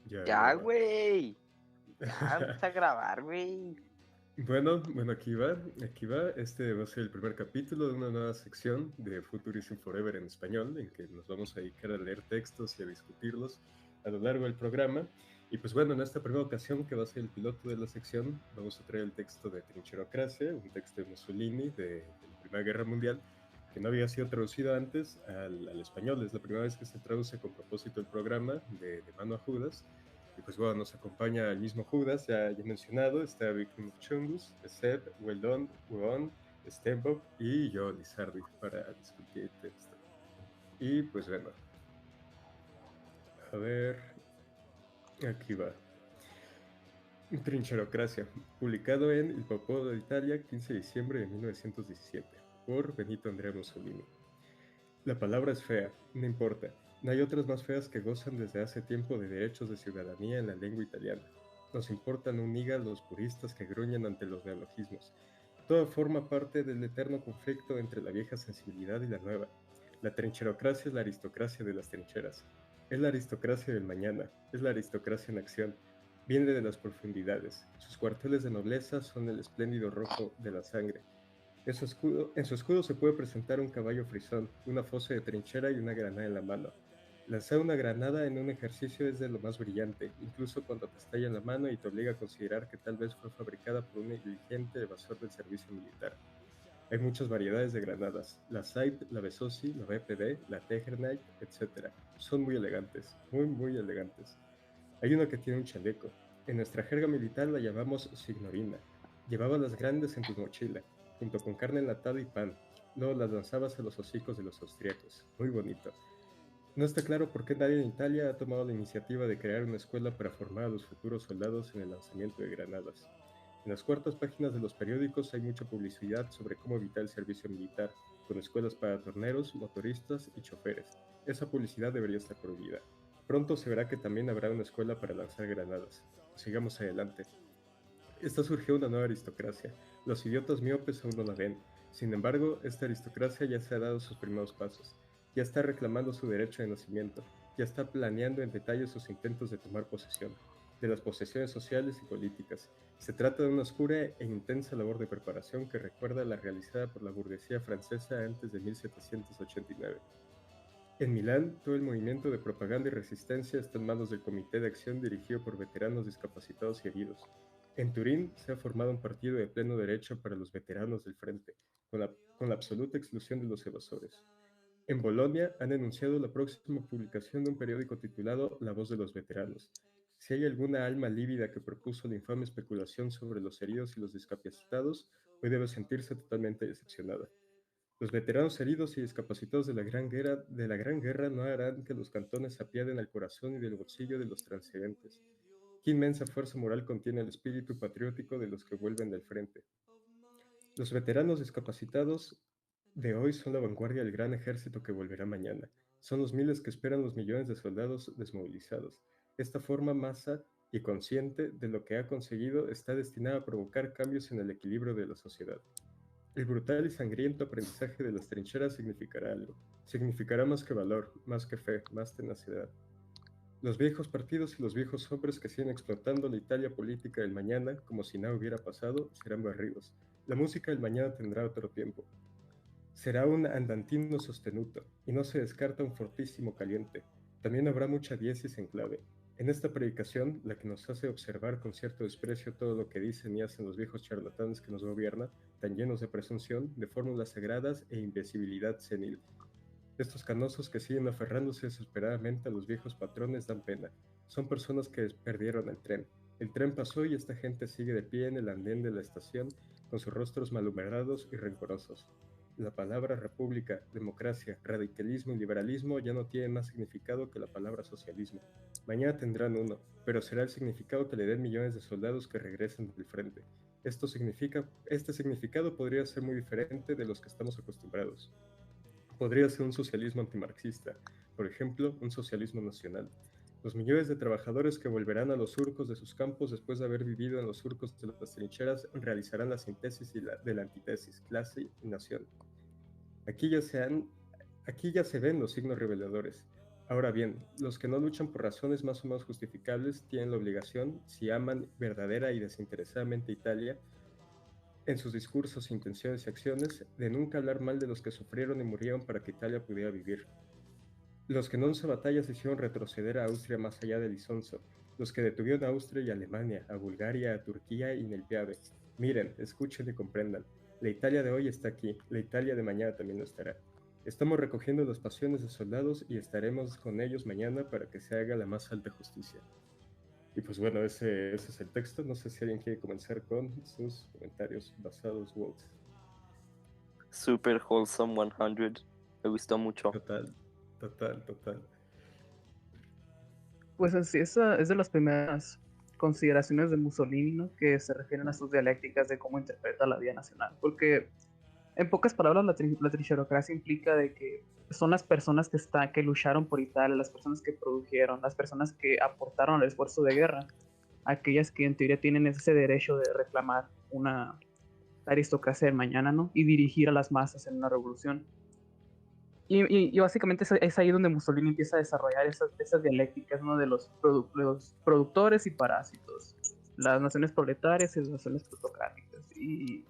Ya, Ya, ya va. güey. Ya, empieza a grabar, güey. Bueno, aquí va. Este va a ser el primer capítulo de una nueva sección de Futurism Forever en español, en que nos vamos a dedicar a leer textos y a discutirlos a lo largo del programa. Y pues bueno, en esta primera ocasión, que va a ser el piloto de la sección, vamos a traer el texto de Trincherocracia, un texto de Mussolini de la Primera Guerra Mundial, que no había sido traducido antes al español. Es la primera vez que se traduce con propósito el programa de Mano a Judas. Y pues bueno, nos acompaña el mismo Judas, ya mencionado, está Vic Chungus, Seb, Weldon, Huon, Stenbock y yo, Lizardi, para discutir el texto. Y pues bueno, a ver, aquí va. Trincherocracia, publicado en Il Popolo de Italia, 15 de diciembre de 1917, por Benito Andrea Mussolini. La palabra es fea, no importa. No hay otras más feas que gozan desde hace tiempo de derechos de ciudadanía en la lengua italiana. Nos importan un higa los puristas que gruñen ante los neologismos. Todo forma parte del eterno conflicto entre la vieja sensibilidad y la nueva. La trincherocracia es la aristocracia de las trincheras. Es la aristocracia del mañana, es la aristocracia en acción. Viene de las profundidades. Sus cuarteles de nobleza son el espléndido rojo de la sangre. En su escudo se puede presentar un caballo frisón, una fosa de trinchera y una granada en la mano. Lanzar una granada en un ejercicio es de lo más brillante, incluso cuando te estalla en la mano y te obliga a considerar que tal vez fue fabricada por un negligente evasor del servicio militar. Hay muchas variedades de granadas, la Sight, la Besosi, la BPD, la Tegernite, etc. Son muy elegantes, muy elegantes. Hay una que tiene un chaleco. En nuestra jerga militar la llamamos signorina. Llevaba las grandes en tu mochila, junto con carne enlatada y pan. Luego las lanzabas a los hocicos de los austríacos. Muy bonito. No está claro por qué nadie en Italia ha tomado la iniciativa de crear una escuela para formar a los futuros soldados en el lanzamiento de granadas. En las cuartas páginas de los periódicos hay mucha publicidad sobre cómo evitar el servicio militar, con escuelas para torneros, motoristas y choferes. Esa publicidad debería estar prohibida. Pronto se verá que también habrá una escuela para lanzar granadas. Sigamos adelante. Está surgió una nueva aristocracia. Los idiotas miopes aún no la ven. Sin embargo, esta aristocracia ya se ha dado sus primeros pasos. Ya está reclamando su derecho de nacimiento. Ya está planeando en detalle sus intentos de tomar posesión de las posesiones sociales y políticas. Se trata de una oscura e intensa labor de preparación que recuerda a la realizada por la burguesía francesa antes de 1789. En Milán, todo el movimiento de propaganda y resistencia está en manos del Comité de Acción dirigido por veteranos discapacitados y heridos. En Turín se ha formado un partido de pleno derecho para los veteranos del frente, con la absoluta exclusión de los evasores. En Bolonia han anunciado la próxima publicación de un periódico titulado La voz de los veteranos. Si hay alguna alma lívida que propuso la infame especulación sobre los heridos y los discapacitados, hoy debe sentirse totalmente decepcionada. Los veteranos heridos y discapacitados de la Gran Guerra no harán que los cantones se apiaden al corazón y del bolsillo de los transeúntes. Qué inmensa fuerza moral contiene el espíritu patriótico de los que vuelven del frente. Los veteranos discapacitados de hoy son la vanguardia del gran ejército que volverá mañana. Son los miles que esperan los millones de soldados desmovilizados. Esta forma masa y consciente de lo que ha conseguido está destinada a provocar cambios en el equilibrio de la sociedad. El brutal y sangriento aprendizaje de las trincheras significará algo. Significará más que valor, más que fe, más tenacidad. Los viejos partidos y los viejos hombres que siguen explotando la Italia política del mañana como si nada hubiera pasado serán barridos. La música del mañana tendrá otro tiempo. Será un andantino sostenuto, y no se descarta un fortísimo caliente. También habrá mucha diesis en clave. En esta predicación, la que nos hace observar con cierto desprecio todo lo que dicen y hacen los viejos charlatanes que nos gobiernan, tan llenos de presunción, de fórmulas sagradas e invisibilidad senil. Estos canosos que siguen aferrándose desesperadamente a los viejos patrones dan pena. Son personas que perdieron el tren. El tren pasó y esta gente sigue de pie en el andén de la estación con sus rostros malhumerados y rencorosos. La palabra república, democracia, radicalismo y liberalismo ya no tienen más significado que la palabra socialismo. Mañana tendrán uno, pero será el significado que le den millones de soldados que regresen del frente. Este significado podría ser muy diferente de los que estamos acostumbrados. Podría ser un socialismo antimarxista, por ejemplo, un socialismo nacional. Los millones de trabajadores que volverán a los surcos de sus campos después de haber vivido en los surcos de las trincheras realizarán la síntesis de la antítesis, clase y nación. Aquí ya se ven los signos reveladores. Ahora bien, los que no luchan por razones más o menos justificables tienen la obligación, si aman verdadera y desinteresadamente a Italia, en sus discursos, intenciones y acciones, de nunca hablar mal de los que sufrieron y murieron para que Italia pudiera vivir. Los que en 11 batallas hicieron retroceder a Austria más allá del Isonzo, los que detuvieron a Austria y a Alemania, a Bulgaria, a Turquía y en el Piave. Miren, escuchen y comprendan. La Italia de hoy está aquí, la Italia de mañana también lo estará. Estamos recogiendo las pasiones de soldados y estaremos con ellos mañana para que se haga la más alta justicia. Y pues bueno, ese es el texto. No sé si alguien quiere comenzar con sus comentarios basados, Walt. Super Wholesome 100. Me gustó mucho. Total, total, total. Pues en sí, esa es de las primeras consideraciones de Mussolini, ¿no? Que se refieren a sus dialécticas de cómo interpreta la vida nacional. Porque, en pocas palabras, la trincherocracia implica de que son las personas que lucharon por Italia, las personas que produjeron, las personas que aportaron al esfuerzo de guerra, aquellas que en teoría tienen ese derecho de reclamar una aristocracia del mañana, ¿no? Y dirigir a las masas en una revolución. Y básicamente es ahí donde Mussolini empieza a desarrollar esas dialécticas, ¿no? De los productores y parásitos, las naciones proletarias y las naciones plutocráticas. Y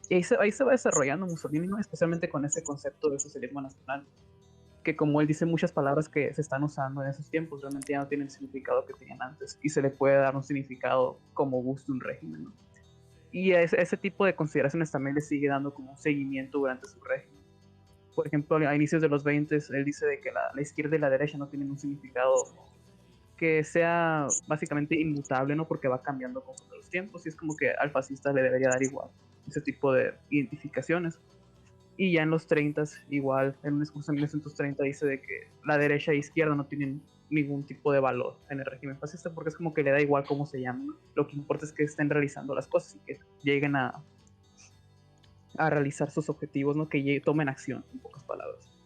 ahí se va desarrollando Mussolini, ¿no? Especialmente con ese concepto del socialismo nacional, que como él dice, muchas palabras que se están usando en esos tiempos realmente ya no tienen el significado que tenían antes y se le puede dar un significado como guste un régimen, ¿no? Y a ese tipo de consideraciones también le sigue dando como un seguimiento durante su régimen. Por ejemplo, a inicios de los 20, él dice de que la izquierda y la derecha no tienen un significado que sea básicamente inmutable, ¿no? Porque va cambiando con los tiempos y es como que al fascista le debería dar igual ese tipo de identificaciones. Y ya en los 30, igual, en un discurso de 1930 dice de que la derecha e izquierda no tienen ningún tipo de valor en el régimen fascista porque es como que le da igual cómo se llama, ¿no? Lo que importa es que estén realizando las cosas y que lleguen a realizar sus objetivos, ¿no? Que tomen acción, en pocas palabras.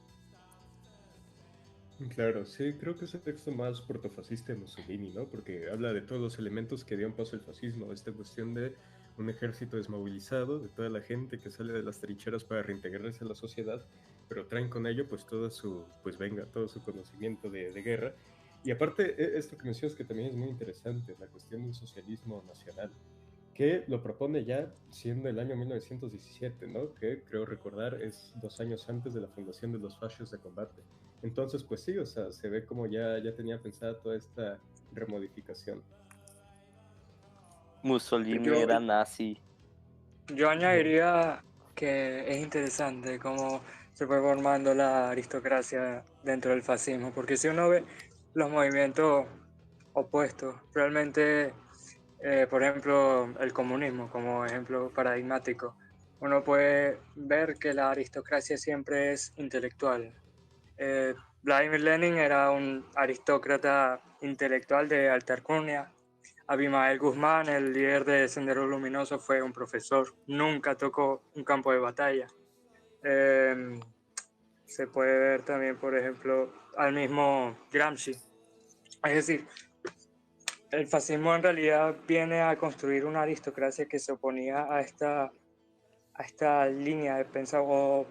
Claro, sí, creo que es el texto más protofascista de Mussolini, ¿no? Porque habla de todos los elementos que dieron paso al fascismo, esta cuestión de un ejército desmovilizado, de toda la gente que sale de las trincheras para reintegrarse a la sociedad, pero traen con ello pues todo su, pues venga, todo su conocimiento de guerra. Y aparte, esto que mencionas que también es muy interesante, la cuestión del socialismo nacional, que lo propone ya siendo el año 1917, ¿no? Que creo recordar es 2 años antes de la fundación de los fascios de combate. Entonces, pues sí, o sea, se ve como ya tenía pensada toda esta remodificación. Mussolini Yo, era nazi. yo añadiría que es interesante cómo se fue formando la aristocracia dentro del fascismo, porque si uno ve los movimientos opuestos, realmente, por ejemplo, el comunismo como ejemplo paradigmático, uno puede ver que la aristocracia siempre es intelectual. Vladimir Lenin era un aristócrata intelectual de alta alcurnia. Abimael Guzmán, el líder de Sendero Luminoso, fue un profesor, nunca tocó un campo de batalla. Se puede ver también, por ejemplo, al mismo Gramsci. Es decir, el fascismo en realidad viene a construir una aristocracia que se oponía a esta línea de pensar o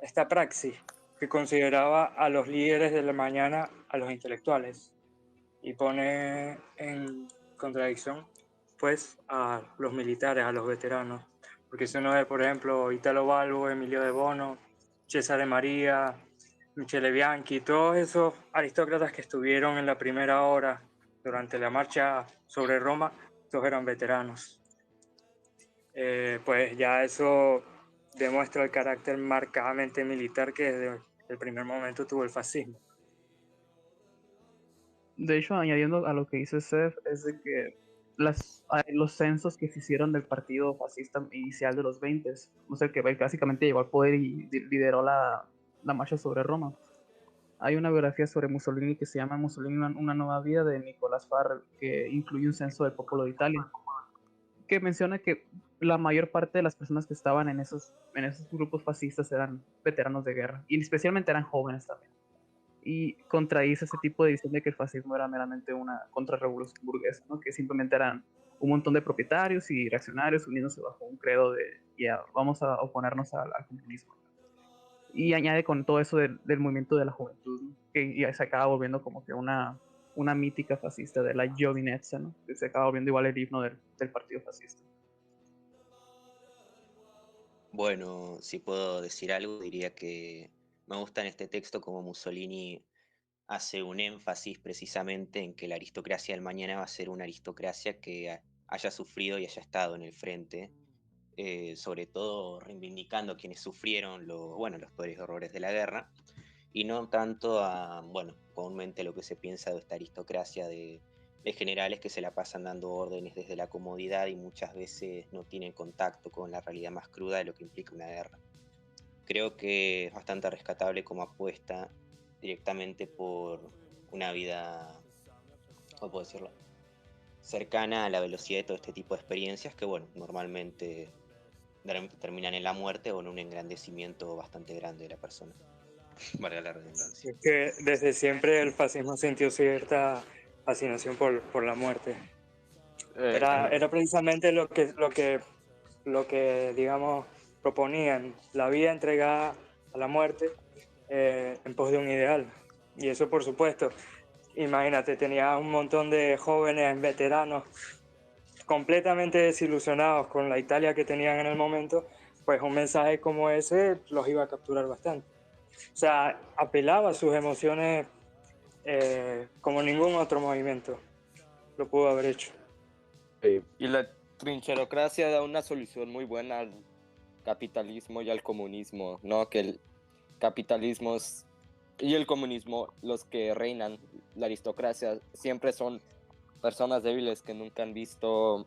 esta praxis que consideraba a los líderes de la mañana a los intelectuales y pone en contradicción pues a los militares, a los veteranos, porque si uno ve por ejemplo Italo Balbo, Emilio de Bono, Cesare María, Michele Bianchi, todos esos aristócratas que estuvieron en la primera hora durante la marcha sobre Roma, todos eran veteranos. Pues ya eso demuestra el carácter marcadamente militar que desde el primer momento tuvo el fascismo. De hecho, añadiendo a lo que dice Seth, es de que los censos que se hicieron del partido fascista inicial de los 20, no sé, que básicamente llegó al poder y lideró la marcha sobre Roma. Hay una biografía sobre Mussolini que se llama Mussolini, una nueva vida, de Nicolás Farrell, que incluye un censo del pueblo de Italia, que menciona que la mayor parte de las personas que estaban en esos grupos fascistas eran veteranos de guerra, y especialmente eran jóvenes también. Y contradice ese tipo de visión de que el fascismo era meramente una contrarrevolución burguesa, ¿no? Que simplemente eran un montón de propietarios y reaccionarios uniéndose bajo un credo de, vamos a oponernos al comunismo. Y añade con todo eso del movimiento de la juventud, ¿no? Que ya se acaba volviendo como que una mítica fascista de la giovinezza, ¿no? Que se acaba volviendo igual el himno del partido fascista. Bueno, si puedo decir algo, diría que me gusta en este texto como Mussolini hace un énfasis precisamente en que la aristocracia del mañana va a ser una aristocracia que haya sufrido y haya estado en el frente, sobre todo reivindicando quienes sufrieron bueno, los peores horrores de la guerra, y no tanto a, bueno, comúnmente lo que se piensa de esta aristocracia de generales que se la pasan dando órdenes desde la comodidad y muchas veces no tienen contacto con la realidad más cruda de lo que implica una guerra. Creo que es bastante rescatable como apuesta directamente por una vida, ¿cómo puedo decirlo?, cercana a la velocidad de todo este tipo de experiencias que, bueno, normalmente terminan en la muerte o en un engrandecimiento bastante grande de la persona. Valga la redundancia. Es que desde siempre el fascismo sintió cierta fascinación por la muerte. Era precisamente lo que, digamos, proponían, la vida entregada a la muerte en pos de un ideal. Y eso, por supuesto, imagínate, tenía un montón de jóvenes veteranos completamente desilusionados con la Italia que tenían en el momento, pues un mensaje como ese los iba a capturar bastante. O sea, apelaba a sus emociones como ningún otro movimiento lo pudo haber hecho. Y la trincherocracia da una solución muy buena al capitalismo y al comunismo, ¿no? Que el capitalismo y el comunismo, los que reinan, la aristocracia, siempre son personas débiles que nunca han visto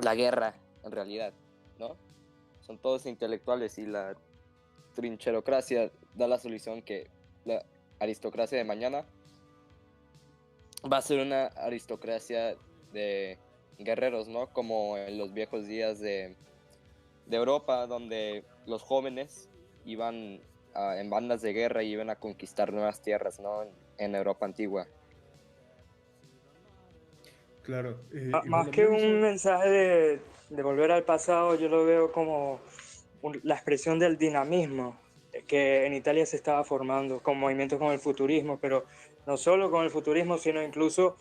la guerra en realidad, ¿no? Son todos intelectuales y la trincherocracia da la solución que la aristocracia de mañana va a ser una aristocracia de guerreros, ¿no? Como en los viejos días de Europa, donde los jóvenes iban en bandas de guerra y iban a conquistar nuevas tierras, ¿no? En Europa antigua. Claro. Más bueno, que hablemos un mensaje de volver al pasado, yo lo veo como la expresión del dinamismo que en Italia se estaba formando con movimientos como el futurismo, pero no solo con el futurismo, sino incluso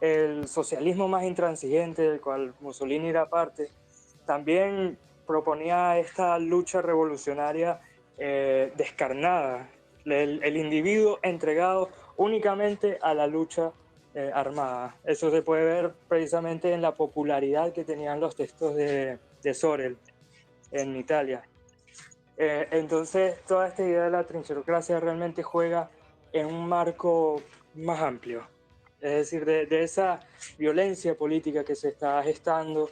el socialismo más intransigente, del cual Mussolini era parte, también proponía esta lucha revolucionaria descarnada, el individuo entregado únicamente a la lucha armada. Eso se puede ver precisamente en la popularidad que tenían los textos de Sorel en Italia. Entonces, toda esta idea de la trincherocracia realmente juega en un marco más amplio, es decir, de esa violencia política que se está gestando,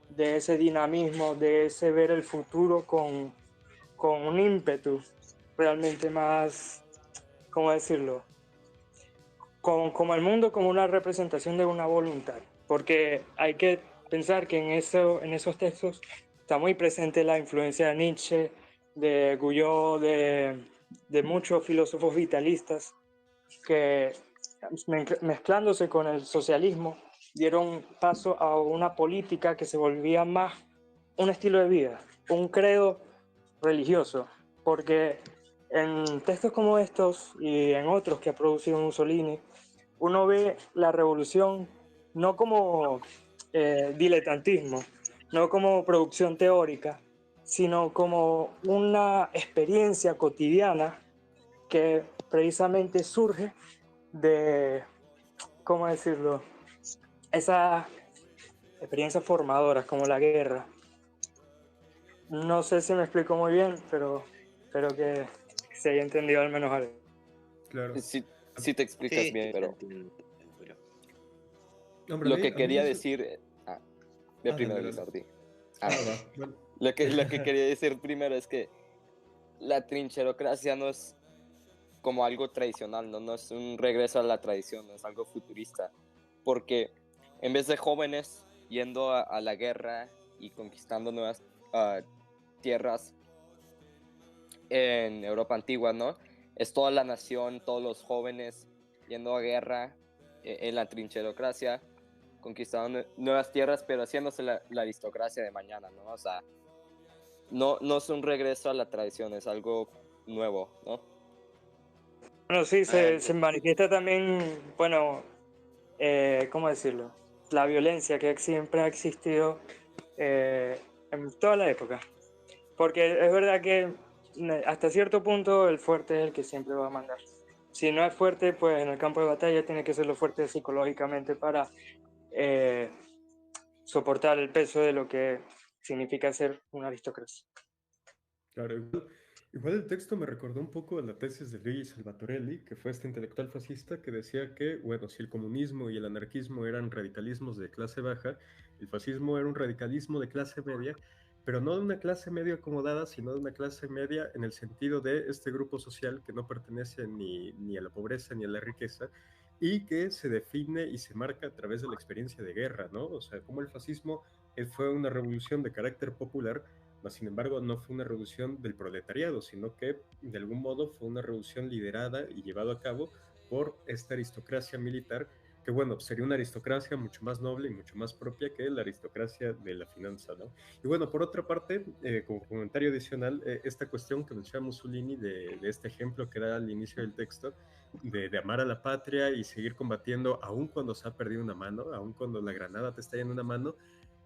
de ese dinamismo, de ese ver el futuro con un ímpetu realmente más, ¿cómo decirlo?, como el mundo como una representación de una voluntad, porque hay que pensar que en esos textos está muy presente la influencia de Nietzsche, de Guyot, de muchos filósofos vitalistas que, mezclándose con el socialismo, dieron paso a una política que se volvía más un estilo de vida, un credo religioso, porque en textos como estos y en otros que ha producido Mussolini, uno ve la revolución no como diletantismo, no como producción teórica, sino como una experiencia cotidiana que precisamente surge de, ¿cómo decirlo?, esas experiencias formadoras como la guerra. No sé si me explico muy bien, pero espero que se haya entendido al menos algo. Claro. Sí te explicas Sí, bien, pero Hombre, lo a mí que quería eso- decir... ve primero, dale, dale. Lizardi. Va. Bueno, Lo que quería decir primero es que la trincherocracia no es como algo tradicional, no es un regreso a la tradición, no es algo futurista, porque en vez de jóvenes yendo a la guerra y conquistando nuevas tierras en Europa antigua, ¿no? Es toda la nación, todos los jóvenes yendo a guerra en la trincherocracia, conquistando nuevas tierras, pero haciéndose la aristocracia de mañana, ¿no? O sea, no es un regreso a la tradición, es algo nuevo, ¿no? Bueno, sí, se manifiesta también, bueno, ¿cómo decirlo? La violencia que siempre ha existido en toda la época. Porque es verdad que hasta cierto punto el fuerte es el que siempre va a mandar. Si no es fuerte, pues en el campo de batalla tiene que ser lo fuerte psicológicamente para eh, soportar el peso de lo que significa ser una aristocracia. Claro, igual el texto me recordó un poco a la tesis de Luigi Salvatorelli, que fue este intelectual fascista que decía que, bueno, si el comunismo y el anarquismo eran radicalismos de clase baja, el fascismo era un radicalismo de clase media, pero no de una clase media acomodada, sino de una clase media en el sentido de este grupo social que no pertenece ni a la pobreza ni a la riqueza, y que se define y se marca a través de la experiencia de guerra, ¿no? O sea, como el fascismo fue una revolución de carácter popular, mas sin embargo no fue una revolución del proletariado, sino que de algún modo fue una revolución liderada y llevada a cabo por esta aristocracia militar, que bueno, sería una aristocracia mucho más noble y mucho más propia que la aristocracia de la finanza, ¿no? Y bueno, por otra parte, como comentario adicional, esta cuestión que menciona Mussolini de este ejemplo que da al inicio del texto, de amar a la patria y seguir combatiendo aun cuando se ha perdido una mano, aun cuando la granada te está en una mano,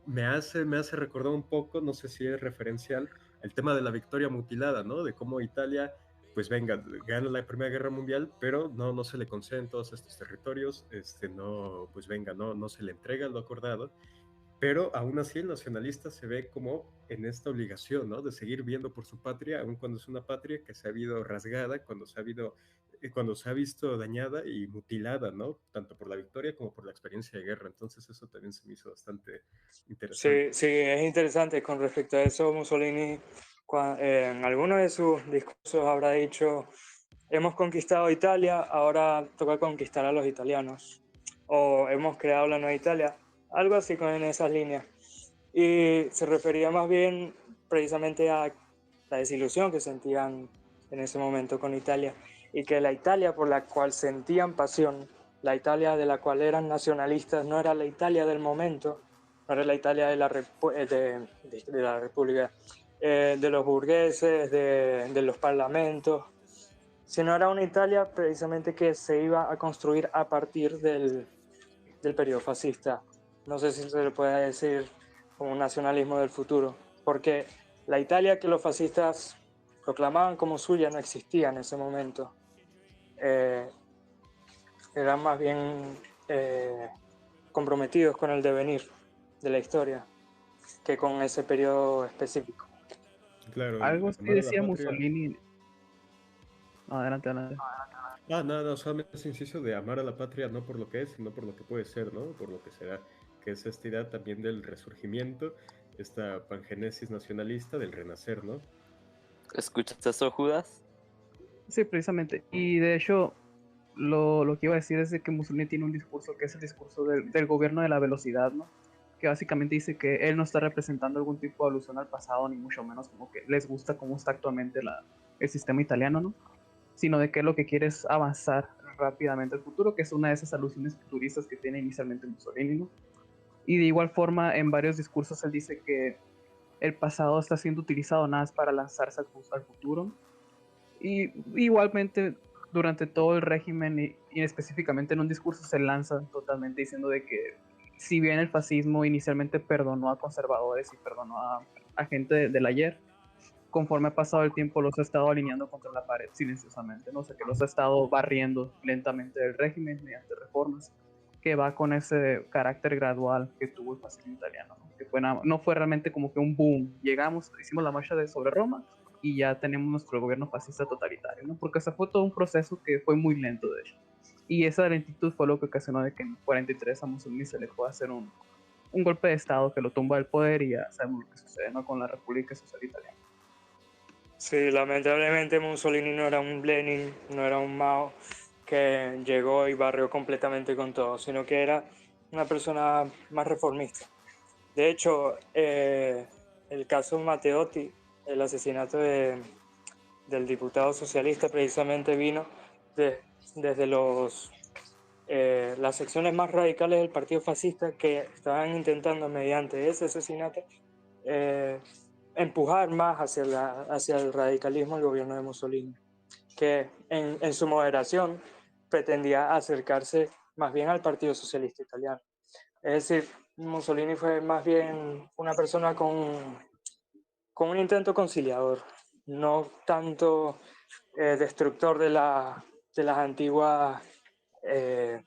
me hace recordar un poco, no sé si es referencial, el tema de la victoria mutilada, ¿no? De cómo Italia, pues venga, gana la Primera Guerra Mundial, pero no se le conceden todos estos territorios, no, pues venga, no se le entrega lo acordado, pero aún así el nacionalista se ve como en esta obligación, ¿no? De seguir viendo por su patria, aun cuando es una patria que se ha habido rasgada, cuando se ha visto dañada y mutilada, ¿no? Tanto por la victoria como por la experiencia de guerra. Entonces eso también se me hizo bastante interesante. Sí, sí, es interesante. Con respecto a eso, Mussolini en alguno de sus discursos habrá dicho, hemos conquistado Italia, ahora toca conquistar a los italianos. O hemos creado la nueva Italia, algo así con en esas líneas. Y se refería más bien precisamente a la desilusión que sentían en ese momento con Italia y que la Italia por la cual sentían pasión, la Italia de la cual eran nacionalistas, no era la Italia del momento, no era la Italia de la República, de los burgueses, de los parlamentos, sino era una Italia precisamente que se iba a construir a partir del periodo fascista. No sé si se le puede decir como un nacionalismo del futuro, porque la Italia que los fascistas proclamaban como suya no existía en ese momento. Eran más bien comprometidos con el devenir de la historia que con ese periodo específico. Claro, Algo el así amar a la decía patria. Mussolini. No, adelante, adelante. No, solamente es inciso de amar a la patria no por lo que es, sino por lo que puede ser, ¿no? Por lo que será, que es esta idea también del resurgimiento, esta pangenesis nacionalista del renacer, ¿no? ¿Escuchas eso, Judas? Sí, precisamente. Y de hecho, lo que iba a decir es de que Mussolini tiene un discurso que es el discurso del gobierno de la velocidad, ¿no? Que básicamente dice que él no está representando algún tipo de alusión al pasado, ni mucho menos como que les gusta cómo está actualmente el sistema italiano, ¿no? Sino de que lo que quiere es avanzar rápidamente al futuro, que es una de esas alusiones futuristas que tiene inicialmente Mussolini, ¿no? Y de igual forma, en varios discursos él dice que el pasado está siendo utilizado nada más para lanzarse al futuro. Y igualmente durante todo el régimen y específicamente en un discurso se lanza totalmente diciendo de que si bien el fascismo inicialmente perdonó a conservadores y perdonó a gente del ayer, conforme ha pasado el tiempo los ha estado alineando contra la pared silenciosamente, ¿no? O sea, que los ha estado barriendo lentamente del régimen mediante reformas, que va con ese carácter gradual que tuvo el fascismo italiano, ¿no? Que no fue realmente como que un boom, llegamos, hicimos la marcha sobre Roma y ya tenemos nuestro gobierno fascista totalitario, ¿no? Porque fue todo un proceso que fue muy lento, de hecho. Y esa lentitud fue lo que ocasionó de que en 43 a Mussolini se le pueda hacer un golpe de estado que lo tumba del poder y ya sabemos lo que sucede, ¿no? Con la República Social Italiana. Sí, lamentablemente Mussolini no era un Lenin, no era un Mao que llegó y barrió completamente con todo, sino que era una persona más reformista. De hecho, el caso Matteotti, el asesinato del diputado socialista, precisamente vino desde las secciones más radicales del partido fascista que estaban intentando mediante ese asesinato empujar más hacia el radicalismo el gobierno de Mussolini, que en su moderación pretendía acercarse más bien al Partido Socialista Italiano. Es decir, Mussolini fue más bien una persona con un intento conciliador, no tanto destructor de las antiguas, eh,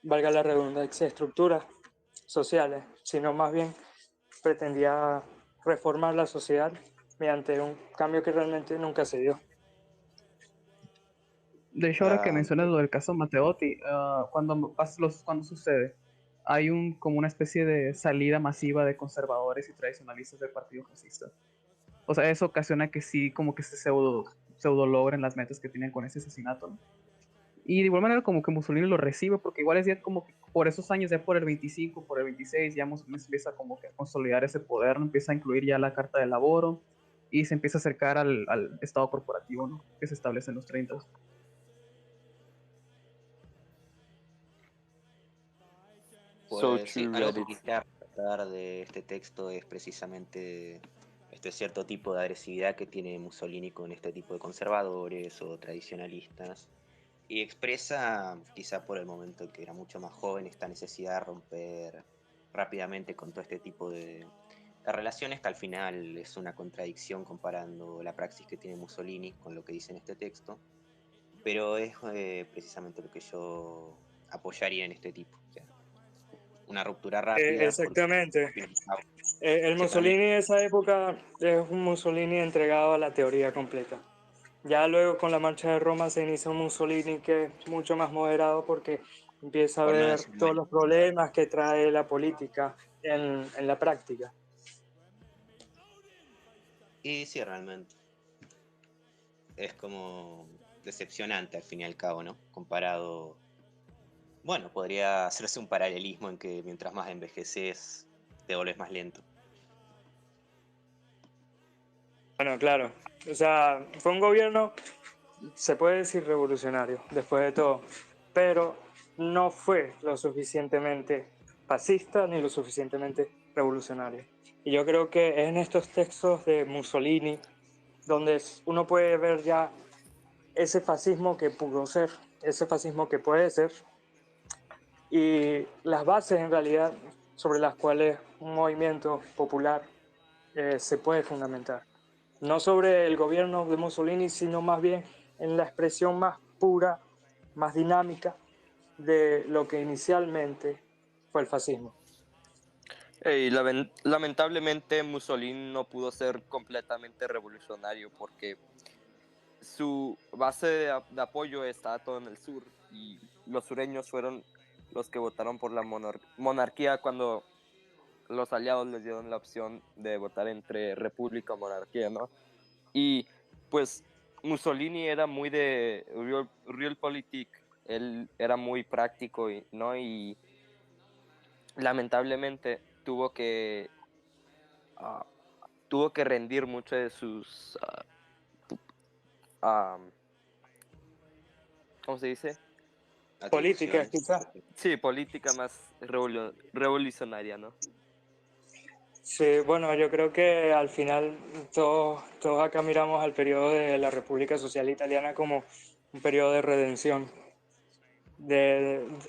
valga la redundancia, estructuras sociales, sino más bien pretendía reformar la sociedad mediante un cambio que realmente nunca se dio. De hecho, ahora que Ah, mencionas lo del caso Matteotti, cuando sucede, hay como una especie de salida masiva de conservadores y tradicionalistas del partido fascista. O sea, eso ocasiona que sí, como que se pseudo logren las metas que tienen con ese asesinato, ¿no? Y de igual manera como que Mussolini lo recibe, porque igual es ya como que por esos años, ya por el 25, por el 26, ya Mussolini se empieza como que a consolidar ese poder, ¿no? Empieza a incluir ya la Carta del Laboro y se empieza a acercar al Estado corporativo, ¿no? Que se establece en los 30. So pues sí, true, algo que Reddit. quisiera rescatar de este texto es precisamente este cierto tipo de agresividad que tiene Mussolini con este tipo de conservadores o tradicionalistas. Y expresa, quizá por el momento en que era mucho más joven, esta necesidad de romper rápidamente con todo este tipo de relaciones, que al final es una contradicción comparando la praxis que tiene Mussolini con lo que dice en este texto, pero es precisamente lo que yo apoyaría en este tipo. O sea, una ruptura rápida, porque Exactamente. al fin y al cabo El se termina. Mussolini de esa época es un Mussolini entregado a la teoría completa. Ya luego con la marcha de Roma se inicia un Mussolini que es mucho más moderado porque empieza a Por no ver decir todos mal. los problemas que trae la política en la práctica. Y sí, realmente es como decepcionante al fin y al cabo, ¿no? Comparado. Bueno, podría hacerse un paralelismo en que mientras más envejeces, te volvés más lento. Bueno, claro. O sea, fue un gobierno, se puede decir revolucionario, después de todo, pero no fue lo suficientemente fascista ni lo suficientemente revolucionario. Y yo creo que es en estos textos de Mussolini donde uno puede ver ya ese fascismo que pudo ser, ese fascismo que puede ser, y las bases en realidad sobre las cuales un movimiento popular se puede fundamentar. No sobre el gobierno de Mussolini, sino más bien en la expresión más pura, más dinámica de lo que inicialmente fue el fascismo. Y lamentablemente Mussolini no pudo ser completamente revolucionario porque su base de apoyo está todo en el sur y los sureños fueron los que votaron por la monarquía cuando los aliados les dieron la opción de votar entre república o monarquía, ¿no? Y pues Mussolini era muy de realpolitik, él era muy práctico, ¿no? Y lamentablemente uh, tuvo que rendir mucho de sus, ¿cómo se dice? Políticas, Atribuciones. quizás. Sí, política más revolucionaria, ¿no? Sí, bueno, yo creo que al final todos acá miramos al periodo de la República Social Italiana como un periodo de redención.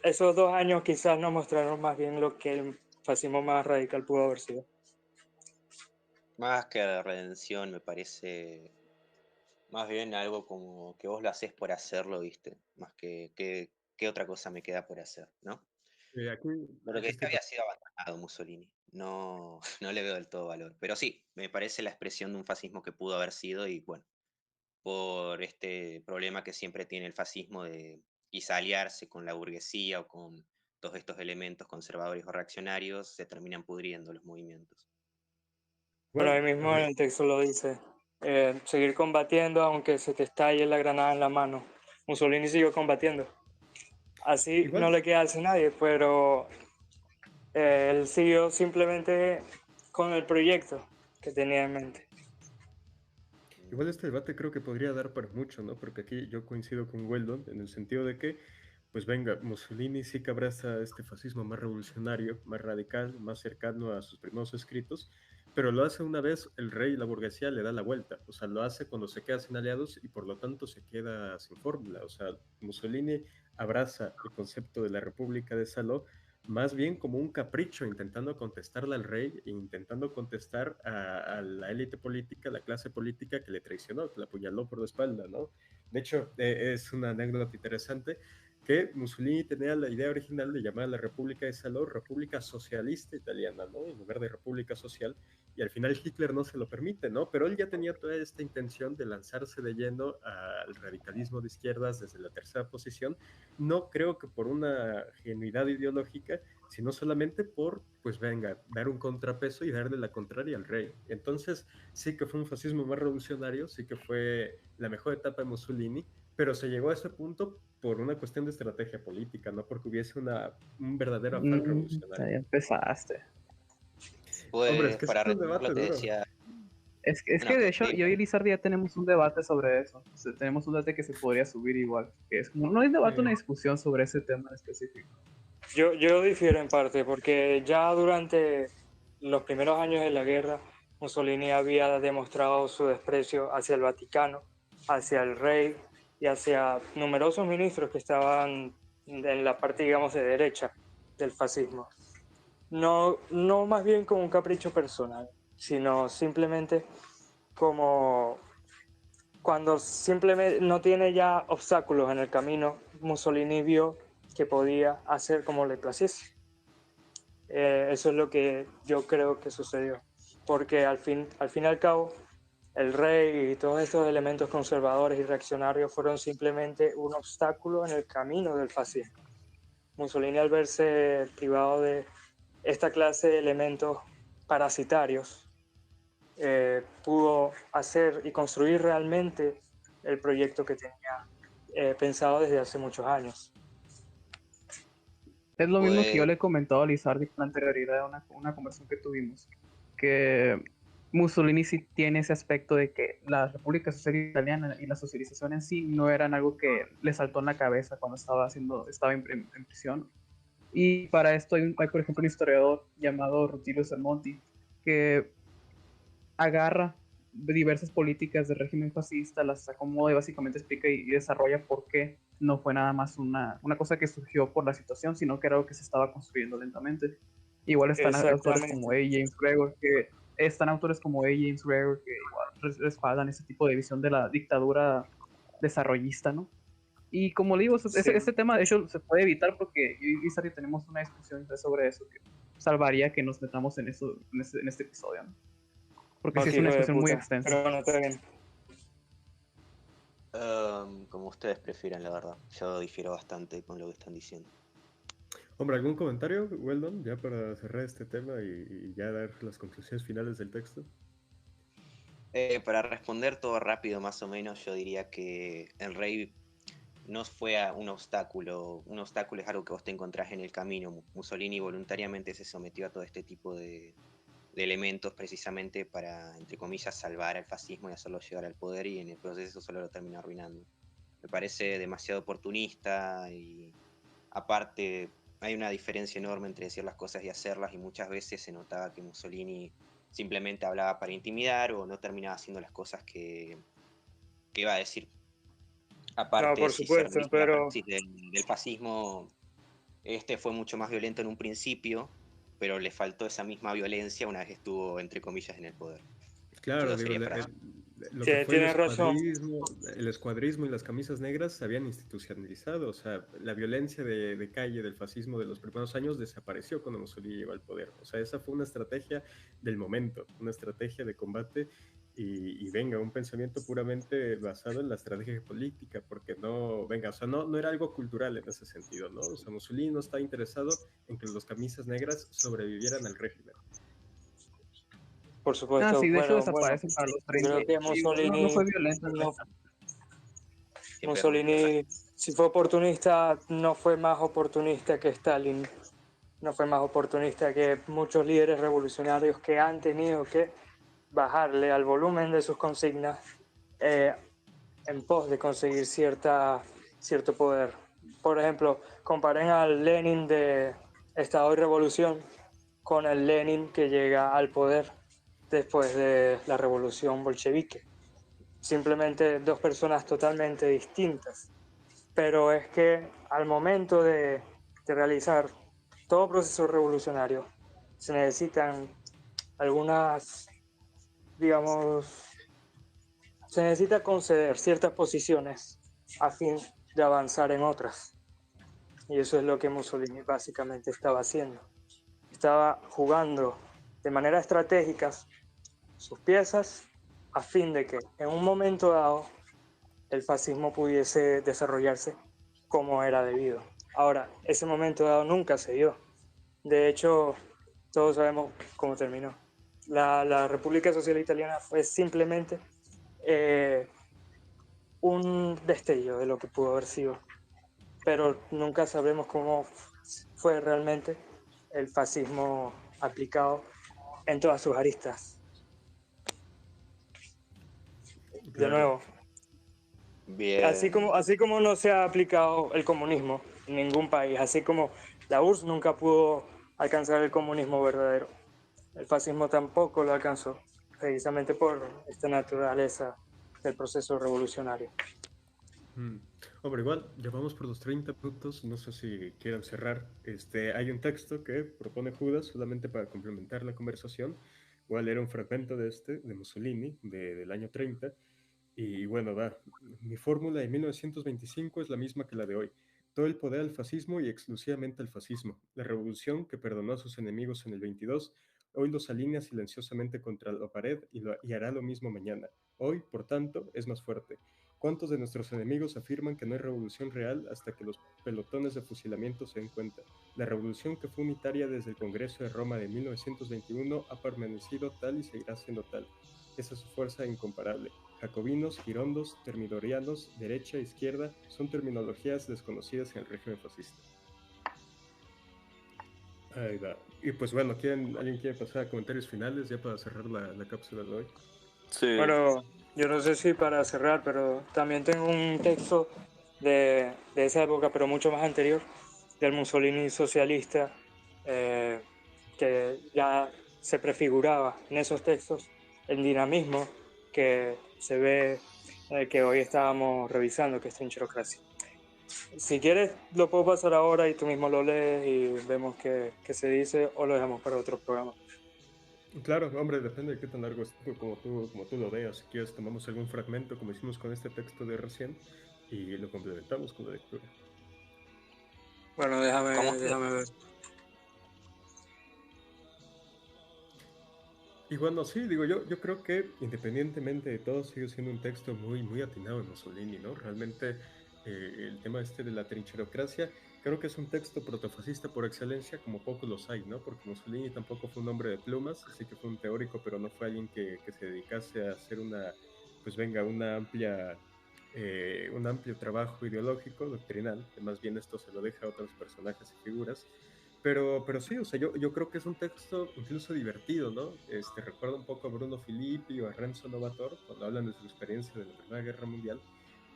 Esos 2 años quizás nos mostraron más bien lo que el fascismo más radical pudo haber sido. Más que la redención, me parece más bien algo como que vos lo haces por hacerlo, ¿viste? Más que qué otra cosa me queda por hacer, ¿no? Aquí, Pero que aquí este estoy. había sido abandonado Mussolini. No, no le veo del todo valor. Pero sí, me parece la expresión de un fascismo que pudo haber sido y bueno, por este problema que siempre tiene el fascismo de quizá aliarse con la burguesía o con todos estos elementos conservadores o reaccionarios, se terminan pudriendo los movimientos. Bueno, Igual, ahí mismo en el texto lo dice, seguir combatiendo aunque se te estalle la granada en la mano. Mussolini siguió combatiendo. Así no igual, le queda a nadie, pero él siguió simplemente con el proyecto que tenía en mente. igual este debate creo que podría dar para mucho, ¿no? Porque aquí yo coincido con Weldon en el sentido de que, pues venga, Mussolini sí que abraza este fascismo más revolucionario, más radical, más cercano a sus primeros escritos, pero lo hace una vez el rey y la burguesía le da la vuelta, o sea, lo hace cuando se queda sin aliados y por lo tanto se queda sin fórmula, o sea, Mussolini abraza el concepto de la República de Saló más bien como un capricho, intentando contestarle al rey e intentando contestar a la élite política, a la clase política que le traicionó, que le apuñaló por la espalda, ¿no? De hecho, es una anécdota interesante que Mussolini tenía la idea original de llamar a la República de Saló República Socialista Italiana, ¿no? En lugar de República Social, y al final Hitler no se lo permite, ¿no? Pero él ya tenía toda esta intención de lanzarse de lleno al radicalismo de izquierdas desde la tercera posición, no creo que por una genuidad ideológica, sino solamente por, pues venga, dar un contrapeso y darle la contraria al rey. Entonces, sí que fue un fascismo más revolucionario, sí que fue la mejor etapa de Mussolini, pero se llegó a ese punto por una cuestión de estrategia política, no porque hubiese un verdadero afán Ahí revolucionario. empezaste. Hombre, es Pues que para es un retomarlo debate te duro. decía, Es no, que de que hecho, te yo y Lizardi ya tenemos un debate sobre eso. O sea, tenemos un debate que se podría subir igual. Que es como, no hay debate, una discusión sobre ese tema en específico. Yo difiero en parte, porque ya durante los primeros años de la guerra, Mussolini había demostrado su desprecio hacia el Vaticano, hacia el rey y hacia numerosos ministros que estaban en la parte, digamos, de derecha del fascismo. No más bien como un capricho personal, sino simplemente como cuando simplemente no tiene ya obstáculos en el camino, Mussolini vio que podía hacer como le placiese. Eso es lo que yo creo que sucedió, porque al fin y al cabo el rey y todos estos elementos conservadores y reaccionarios fueron simplemente un obstáculo en el camino del fascismo. Mussolini, al verse privado de esta clase de elementos parasitarios, pudo hacer y construir realmente el proyecto que tenía pensado desde hace muchos años. Es lo mismo que yo pues, le he comentado a Lizardi con anterioridad a una conversación que tuvimos. Que Mussolini sí tiene ese aspecto de que la República Social Italiana y la socialización en sí no eran algo que le saltó en la cabeza cuando estaba en prisión. Y para esto hay, por ejemplo, un historiador llamado Rutilio Sermonti que agarra diversas políticas del régimen fascista, las acomoda y básicamente explica y desarrolla por qué no fue nada más una cosa que surgió por la situación, sino que era algo que se estaba construyendo lentamente. Igual están autores como A. James Gregor, que igual respaldan ese tipo de visión de la dictadura desarrollista, ¿no? Y como le digo, ese tema de hecho se puede evitar porque yo y Sari tenemos una discusión sobre eso que salvaría que nos metamos en este episodio, ¿no? Porque sí es una discusión muy extensa. Pero bueno, está bien. como ustedes prefieran, la verdad. Yo difiero bastante con lo que están diciendo. Hombre, ¿algún comentario, Weldon, ya para cerrar este tema y ya dar las conclusiones finales del texto? Para responder todo rápido, más o menos, yo diría que el rey no fue un obstáculo. Un obstáculo es algo que vos te encontrás en el camino. Mussolini voluntariamente se sometió a todo este tipo de elementos precisamente para, entre comillas, salvar al fascismo y hacerlo llegar al poder, y en el proceso solo lo terminó arruinando. Me parece demasiado oportunista y aparte hay una diferencia enorme entre decir las cosas y hacerlas, y muchas veces se notaba que Mussolini simplemente hablaba para intimidar o no terminaba haciendo las cosas que iba a decir. Aparte, No, por si se supuesto, revisa la pero praxis del fascismo, este fue mucho más violento en un principio, pero le faltó esa misma violencia una vez estuvo, entre comillas, en el poder. Claro, Yo digo, sería para... lo que fue tienes razón. el escuadrismo y las camisas negras se habían institucionalizado, o sea, la violencia de calle del fascismo de los primeros años desapareció cuando Mussolini llegó al poder, o sea, esa fue una estrategia del momento, una estrategia de combate y venga, un pensamiento puramente basado en la estrategia política, porque no, venga, o sea, no era algo cultural en ese sentido, ¿no? O sea, Mussolini no está interesado en que los camisas negras sobrevivieran al régimen. Por supuesto, Sí, de hecho bueno, desaparecen para los 30. creo que No fue violento. Mussolini, si fue oportunista, no fue más oportunista que Stalin, no fue más oportunista que muchos líderes revolucionarios que han tenido que bajarle al volumen de sus consignas en pos de conseguir cierto poder. Por ejemplo, comparen al Lenin de Estado y Revolución con el Lenin que llega al poder. después de la revolución bolchevique. Simplemente dos personas totalmente distintas. Pero es que al momento de realizar todo proceso revolucionario se necesitan algunas, digamos, se necesita conceder ciertas posiciones a fin de avanzar en otras. Y eso es lo que Mussolini básicamente estaba haciendo. Estaba jugando de manera estratégica sus piezas a fin de que en un momento dado el fascismo pudiese desarrollarse como era debido. Ahora, ese momento dado nunca se dio. De hecho, todos sabemos cómo terminó. La República Social Italiana fue simplemente un destello de lo que pudo haber sido, pero nunca sabremos cómo fue realmente el fascismo aplicado en todas sus aristas. De Claro. nuevo, Bien. así como no se ha aplicado el comunismo en ningún país, así como la URSS nunca pudo alcanzar el comunismo verdadero, el fascismo tampoco lo alcanzó, precisamente por esta naturaleza del proceso revolucionario. Hombre, igual, ya vamos por los 30 minutos, no sé si quieran cerrar. Hay un texto que propone Judas solamente para complementar la conversación. Igual era un fragmento de Mussolini, del año 30. Y bueno, va, mi fórmula de 1925 es la misma que la de hoy. Todo el poder al fascismo y exclusivamente al fascismo. La revolución que perdonó a sus enemigos en el 22, hoy los alinea silenciosamente contra la pared y hará lo mismo mañana. Hoy, por tanto, es más fuerte. ¿Cuántos de nuestros enemigos afirman que no hay revolución real hasta que los pelotones de fusilamiento se den cuenta? La revolución que fue unitaria desde el Congreso de Roma de 1921 ha permanecido tal y seguirá siendo tal. Esa es su fuerza incomparable. Jacobinos, girondos, termidorianos, derecha, izquierda, son terminologías desconocidas en el régimen fascista. Ahí va. Y pues bueno, ¿alguien quiere pasar a comentarios finales ya para cerrar la cápsula de hoy? Sí. Bueno, yo no sé si para cerrar, pero también tengo un texto de esa época, pero mucho más anterior, del Mussolini socialista, que ya se prefiguraba en esos textos el dinamismo que se ve, que hoy estábamos revisando, que es Trincherocracia. Si quieres, lo puedo pasar ahora y tú mismo lo lees y vemos qué se dice, o lo dejamos para otro programa. Claro, hombre, depende de qué tan largo es, como tú lo veas. Si quieres, tomamos algún fragmento, como hicimos con este texto de recién, y lo complementamos con la lectura. Bueno, ¿Cómo? déjame ver. Y bueno, sí, digo yo creo que independientemente de todo sigue siendo un texto muy, muy atinado de Mussolini, ¿no? Realmente el tema de la trincherocracia, creo que es un texto protofascista por excelencia, como pocos los hay, ¿no? Porque Mussolini tampoco fue un hombre de plumas, sí que fue un teórico, pero no fue alguien que se dedicase a hacer un amplio trabajo ideológico, doctrinal, que más bien esto se lo deja a otros personajes y figuras. Pero sí, o sea, yo creo que es un texto incluso divertido, ¿no? Recuerda un poco a Bruno Filippi o a Renzo Novator cuando hablan de su experiencia de la Primera Guerra Mundial,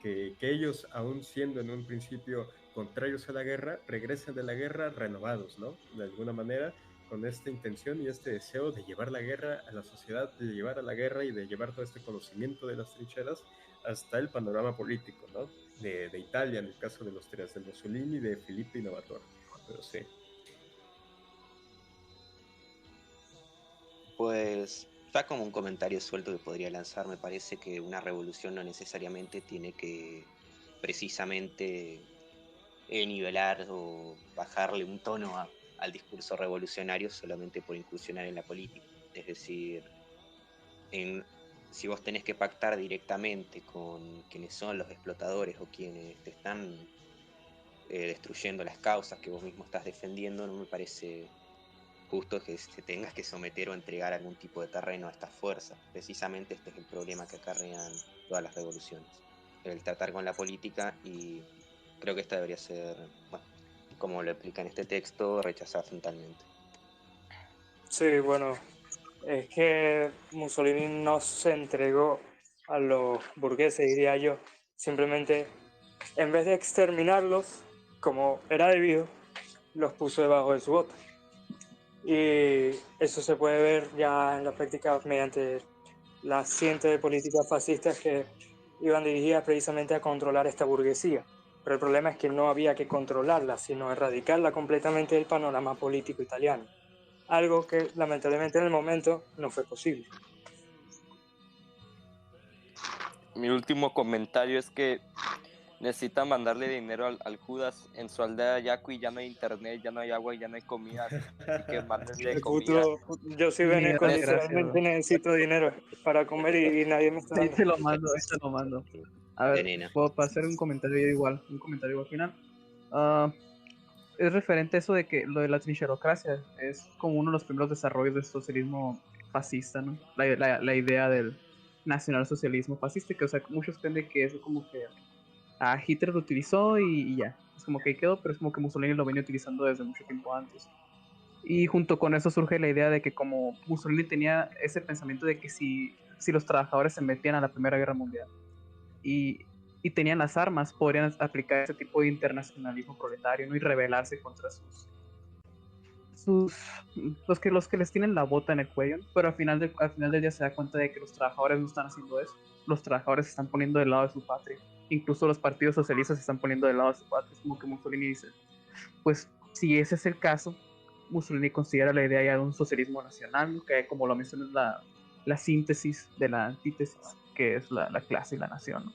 que ellos, aún siendo en un principio contrarios a la guerra, regresan de la guerra renovados, ¿no? De alguna manera, con esta intención y este deseo de llevar la guerra a la sociedad, de llevar a la guerra y de llevar todo este conocimiento de las trincheras hasta el panorama político, ¿no? De Italia, en el caso de los tres, de Mussolini, de Filippi y Novator. Pero sí. Pues ya como un comentario suelto que podría lanzar, me parece que una revolución no necesariamente tiene que precisamente nivelar o bajarle un tono al discurso revolucionario solamente por incursionar en la política. Es decir, si vos tenés que pactar directamente con quienes son los explotadores o quienes te están destruyendo las causas que vos mismo estás defendiendo, no me parece justo que se tengas que someter o entregar algún tipo de terreno a estas fuerzas. Precisamente este es el problema que acarrean todas las revoluciones, el tratar con la política, y creo que esta debería ser, bueno, como lo explica en este texto, rechazada frontalmente. Sí, bueno, es que Mussolini no se entregó a los burgueses, diría yo. Simplemente, en vez de exterminarlos, como era debido, los puso debajo de su bota. y eso se puede ver ya en la práctica mediante las cientos de políticas fascistas que iban dirigidas precisamente a controlar esta burguesía. Pero el problema es que no había que controlarla, sino erradicarla completamente del panorama político italiano. Algo que lamentablemente en el momento no fue posible. Mi último comentario es que necesitan mandarle dinero al Judas. En su aldea Yaqui ya no hay internet, ya no hay agua, ya no hay comida. Así que mándenle comida. Yo soy veneco, Mira, literalmente desgraciado. necesito dinero para comer y nadie me está Ahí dando. te lo mando, ahí te lo mando. A ver, Veneno. puedo hacer un comentario igual, final. Ah, es referente a eso de que lo de la trincherocracia es como uno de los primeros desarrollos del socialismo fascista, ¿no? La idea del nacionalsocialismo fascista, que, o sea, muchos creen de que eso como que Hitler lo utilizó y ya. Es como que ahí quedó, pero es como que Mussolini lo venía utilizando desde mucho tiempo antes. Y junto con eso surge la idea de que como Mussolini tenía ese pensamiento de que si los trabajadores se metían a la Primera Guerra Mundial y, y tenían las armas, podrían aplicar ese tipo de internacionalismo proletario, ¿no? Y rebelarse contra sus los que les tienen la bota en el cuello, ¿no? Pero al final del día se da cuenta de que los trabajadores no están haciendo eso. Los trabajadores se están poniendo del lado de su patria. Incluso los partidos socialistas se están poniendo del lado de su patria. Es como que Mussolini dice, pues si ese es el caso, Mussolini considera la idea ya de un socialismo nacional, ¿no? Que como lo mencioné es la síntesis de la antítesis, que es la clase y la nación, ¿no?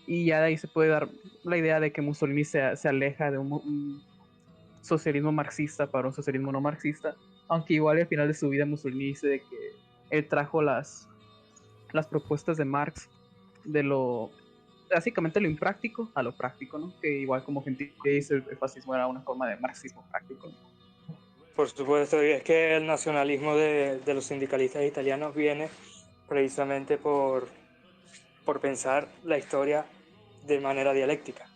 Y ya de ahí se puede dar la idea de que Mussolini se aleja de un socialismo marxista para un socialismo no marxista, aunque igual al final de su vida Mussolini dice de que él trajo las propuestas de Marx de lo básicamente lo impráctico a lo práctico, ¿no? Que igual como gente dice el fascismo era una forma de marxismo práctico, ¿no? Por supuesto, y es que el nacionalismo de los sindicalistas italianos viene precisamente por pensar la historia de manera dialéctica,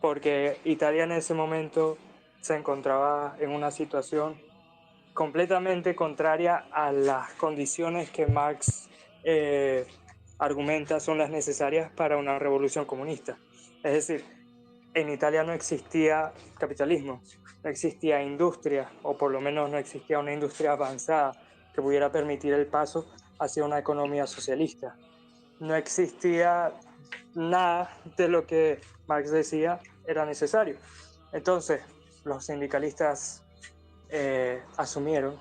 porque Italia en ese momento se encontraba en una situación completamente contraria a las condiciones que Marx argumenta son las necesarias para una revolución comunista. Es decir, en Italia no existía capitalismo, no existía industria, o por lo menos no existía una industria avanzada que pudiera permitir el paso hacia una economía socialista. No existía nada de lo que Marx decía era necesario. Entonces, los sindicalistas asumieron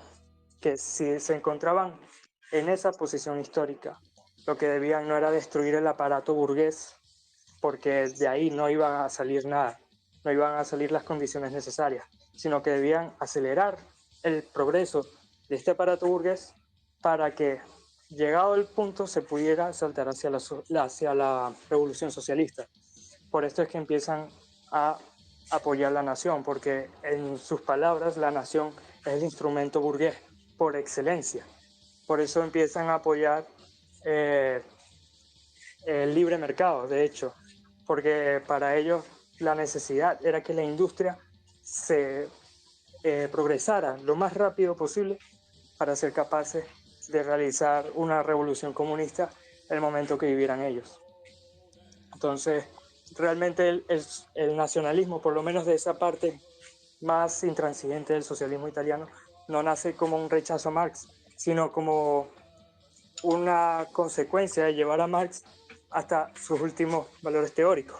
que si se encontraban en esa posición histórica, lo que debían no era destruir el aparato burgués, porque de ahí no iban a salir nada, no iban a salir las condiciones necesarias, sino que debían acelerar el progreso de este aparato burgués para que, llegado el punto, se pudiera saltar hacia la revolución socialista. Por esto es que empiezan a apoyar la nación, porque en sus palabras la nación es el instrumento burgués por excelencia. Por eso empiezan a apoyar el libre mercado, de hecho, porque para ellos la necesidad era que la industria se progresara lo más rápido posible para ser capaces de realizar una revolución comunista en el momento que vivieran ellos. Entonces, realmente el nacionalismo, por lo menos de esa parte más intransigente del socialismo italiano, no nace como un rechazo a Marx, sino como una consecuencia de llevar a Marx hasta sus últimos valores teóricos.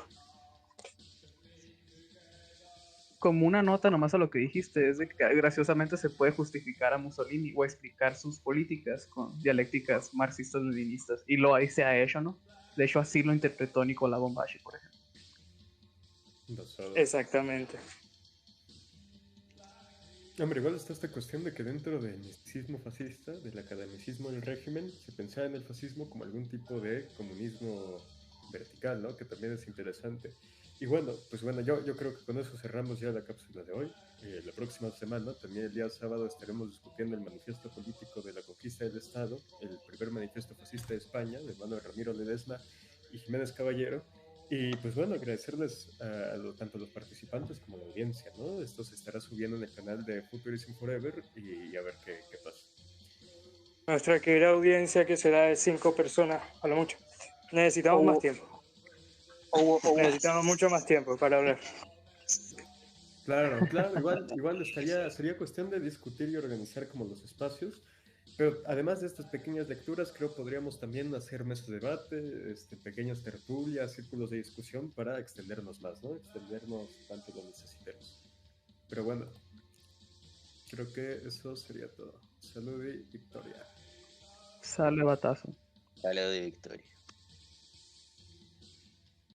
Como una nota nomás a lo que dijiste, es de que graciosamente se puede justificar a Mussolini o explicar sus políticas con dialécticas marxistas-leninistas, y lo ahí se ha hecho, ¿no? De hecho, así lo interpretó Nicolás Bombashi, por ejemplo. Exactamente. Hombre, igual está esta cuestión de que dentro del misticismo fascista, del academicismo del régimen, se pensaba en el fascismo como algún tipo de comunismo vertical, ¿no? Que también es interesante. Y bueno, pues bueno, yo creo que con eso cerramos ya la cápsula de hoy. La próxima semana, también el día sábado, estaremos discutiendo el manifiesto político de la conquista del Estado, el primer manifiesto fascista de España, de Manuel Ramiro Ledesma y Jiménez Caballero. Y pues bueno, agradecerles tanto a los participantes como a la audiencia, ¿no? Esto se estará subiendo en el canal de Futurism Forever y a ver qué pasa. Nuestra querida audiencia, que será de 5 personas a lo mucho. Necesitamos más tiempo. Necesitamos mucho más tiempo para hablar. Claro, claro, igual sería cuestión de discutir y organizar como los espacios, pero además de estas pequeñas lecturas, creo podríamos también hacer mesas de debate, pequeñas tertulias, círculos de discusión para extendernos más, ¿no? Extendernos tanto lo necesitemos. Pero bueno, creo que eso sería todo. Salud y victoria. Sale batazo. Salud de victoria.